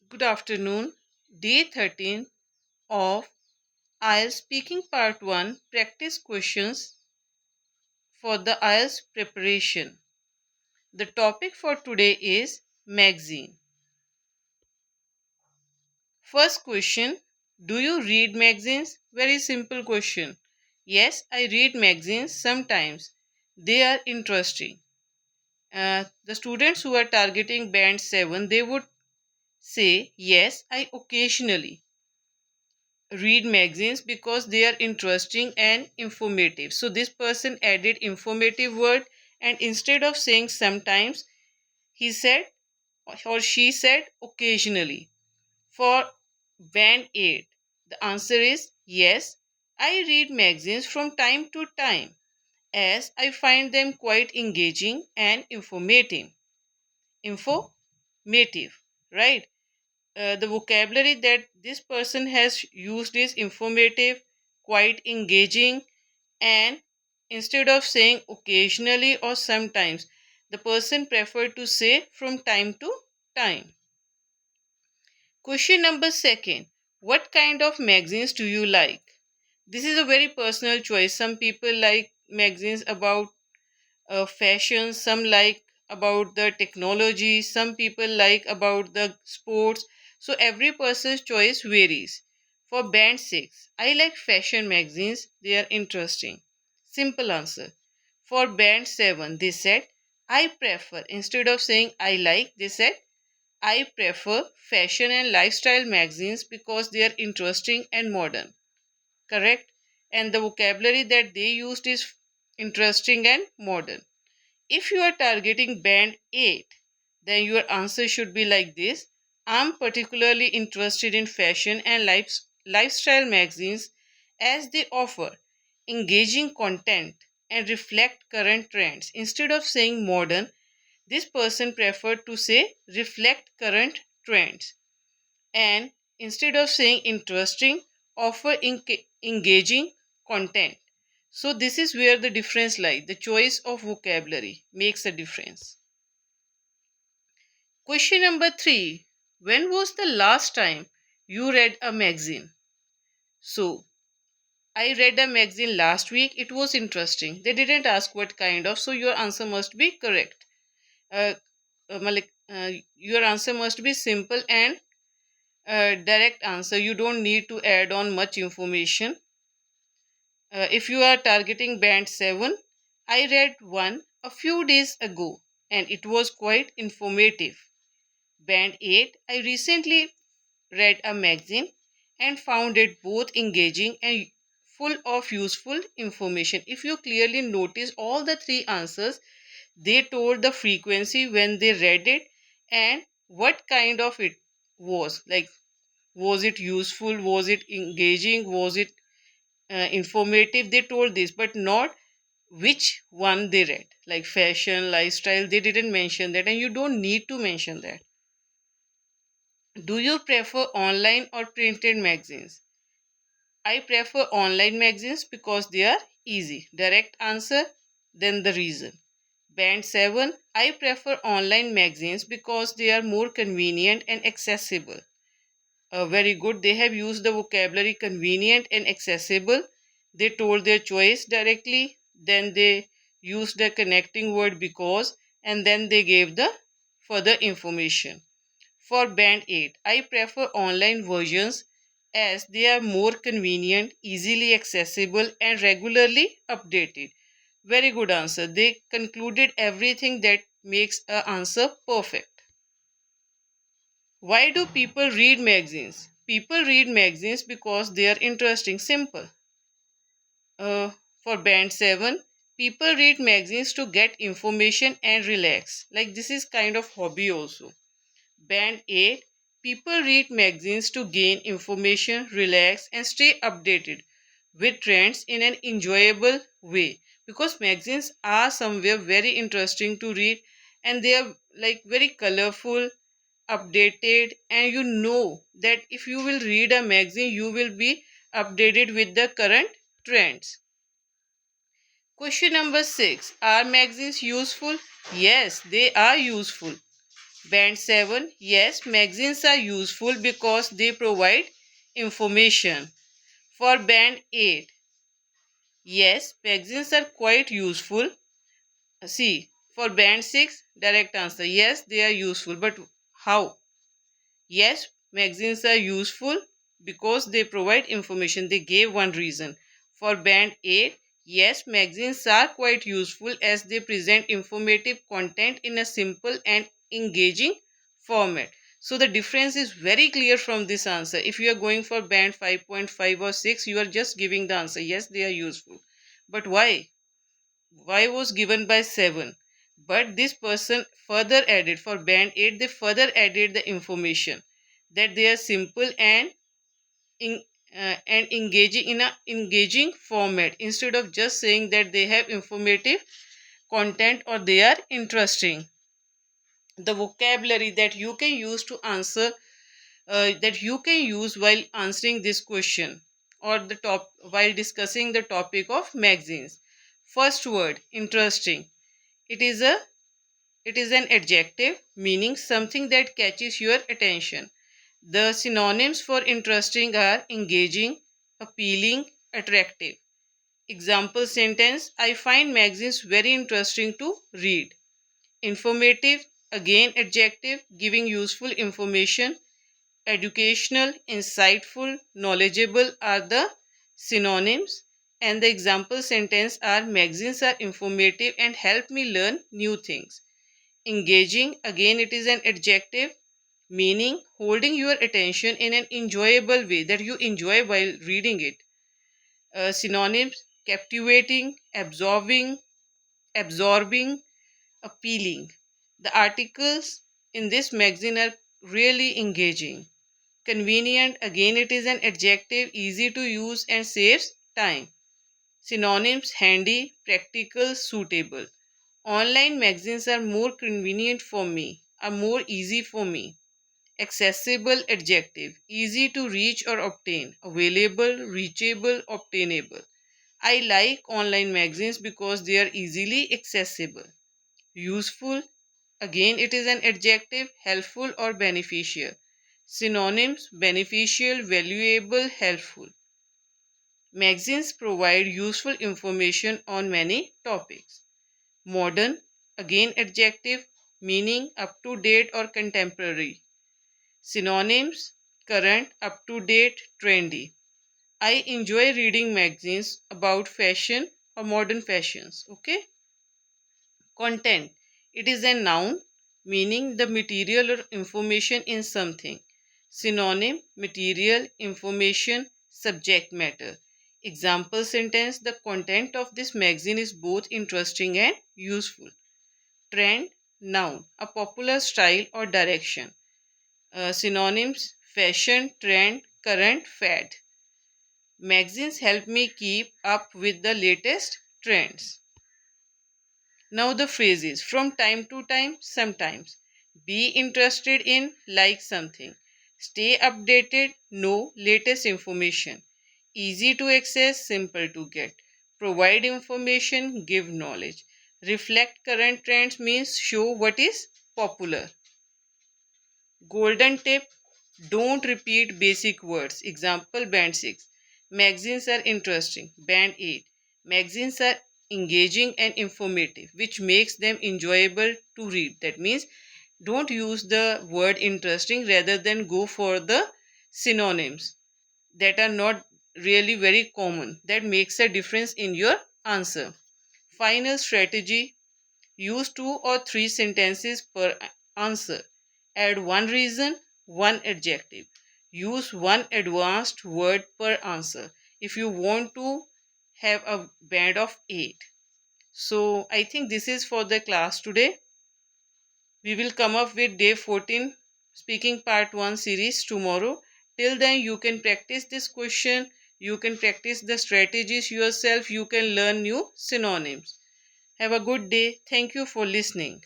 Good afternoon. Day 13 of IELTS Speaking Part 1 Practice Questions for the IELTS Preparation. The topic for today is magazine. First question: do you read magazines? Very simple question. Yes, I read magazines sometimes. They are interesting. The students who are targeting band 7, they would say yes, I occasionally read magazines because they are interesting and informative. So this person added informative word, and instead of saying sometimes, he said or she said occasionally. For band 8, the answer is yes, I read magazines from time to time as I find them quite engaging and informative, right? The vocabulary that this person has used is informative, quite engaging, and instead of saying occasionally or sometimes, the person preferred to say from time to time. Question number second: what kind of magazines do you like? This is a very personal choice. Some people like magazines about fashion, some like about the technology, some people like about the sports. So every person's choice varies. For band 6, I like fashion magazines, they are interesting. Simple answer. For band 7, they said I prefer. Instead of saying I like, they said I prefer fashion and lifestyle magazines because they are interesting and modern. Correct? And the vocabulary that they used is interesting and modern. If you are targeting band 8, then your answer should be like this: I'm particularly interested in fashion and lifestyle magazines as they offer engaging content and reflect current trends. Instead of saying modern, this person preferred to say reflect current trends. And instead of saying interesting, offer engaging content. So this is where the difference lies. The choice of vocabulary makes a difference. Question number 3: when was the last time you read a magazine? So I read a magazine last week. It was interesting. They didn't ask what kind of, so your answer must be correct. Malik, your answer must be simple and direct answer. You don't need to add on much information. If you are targeting band 7, I read one a few days ago and it was quite informative. Band 8, I recently read a magazine and found it both engaging and full of useful information. If you clearly notice, all the three answers, they told the frequency when they read it and what kind of it was. Like, was it useful? Was it engaging? Was it informative? They told this, but not which one they read. Like fashion, lifestyle, they didn't mention that, and you don't need to mention that. Do you prefer online or printed magazines? I prefer online magazines because they are easy. Direct answer, then the reason. Band 7, I prefer online magazines because they are more convenient and accessible. Very good. They have used the vocabulary convenient and accessible. They told their choice directly. Then they used the connecting word because, and then they gave the further information. For band 8, I prefer online versions as they are more convenient, easily accessible, and regularly updated. Very good answer. They concluded everything that makes an answer perfect. Why do people read magazines? People read magazines because they are interesting. Simple. Uh, for band 7, people read magazines to get information and relax. Like this is kind of hobby also. Band 8, people read magazines to gain information, relax, and stay updated with trends in an enjoyable way. Because magazines are somewhere very interesting to read and they are like very colorful, updated, and you know that if you will read a magazine, you will be updated with the current trends. Question number 6: are magazines useful? Yes, they are useful. Band 7, yes, magazines are useful because they provide information. For band 8, yes, magazines are quite useful. See, for band 6, direct answer, yes, they are useful, but how? Yes, magazines are useful because they provide information. They gave one reason. For band 8, yes, magazines are quite useful as they present informative content in a simple and engaging format. So the difference is very clear from this answer. If you are going for band 5.5 or 6, you are just giving the answer. Yes, they are useful. But why? Why was given by 7? But this person further added for band 8, they further added the information that they are simple in, and engaging in a engaging format instead of just saying that they have informative content or they are interesting. The vocabulary that you can use to answer that you can use while answering this question or the top while discussing the topic of magazines. First word, interesting. It is a it is an adjective meaning something that catches your attention. The synonyms for interesting are engaging, appealing, attractive. Example sentence: I find magazines very interesting to read. Informative, again adjective, giving useful information. Educational, insightful, knowledgeable are the synonyms. And the example sentence are magazines are informative and help me learn new things. Engaging, again it is an adjective meaning holding your attention in an enjoyable way that you enjoy while reading it. Synonyms: captivating, absorbing, appealing. The articles in this magazine are really engaging. Convenient, again it is an adjective, easy to use and saves time. Synonyms: handy, practical, suitable. Online magazines are more convenient for me, are more easy for me. Accessible, adjective, easy to reach or obtain. Available, reachable, obtainable. I like online magazines because they are easily accessible. Useful, again it is an adjective, helpful or beneficial. Synonyms: beneficial, valuable, helpful. Magazines provide useful information on many topics. Modern, again adjective, meaning up to date or contemporary. Synonyms: current, up to date, trendy. I enjoy reading magazines about fashion or modern fashions. Okay. Content. It is a noun meaning the material or information in something. Synonym: material, information, subject matter. Example sentence: the content of this magazine is both interesting and useful. Trend, noun, a popular style or direction. Synonyms: fashion, trend, current, fad. Magazines help me keep up with the latest trends. Now the phrases: from time to time, sometimes. Be interested in, like something. Stay updated, know latest information. Easy to access, simple to get. Provide information, give knowledge. Reflect current trends means show what is popular. Golden tip: don't repeat basic words. Example band 6. Magazines are interesting. Band 8. Magazines are engaging and informative, which makes them enjoyable to read. That means don't use the word interesting, rather than go for the synonyms that are not really very common. That makes a difference in your answer. Final strategy: use 2 or 3 sentences per answer. Add one reason, one adjective. Use one advanced word per answer if you want to have a band of 8. So, I think this is for the class today. We will come up with day 14 speaking part 1 series tomorrow. Till then, you can practice this question, you can practice the strategies yourself, you can learn new synonyms. Have a good day. Thank you for listening.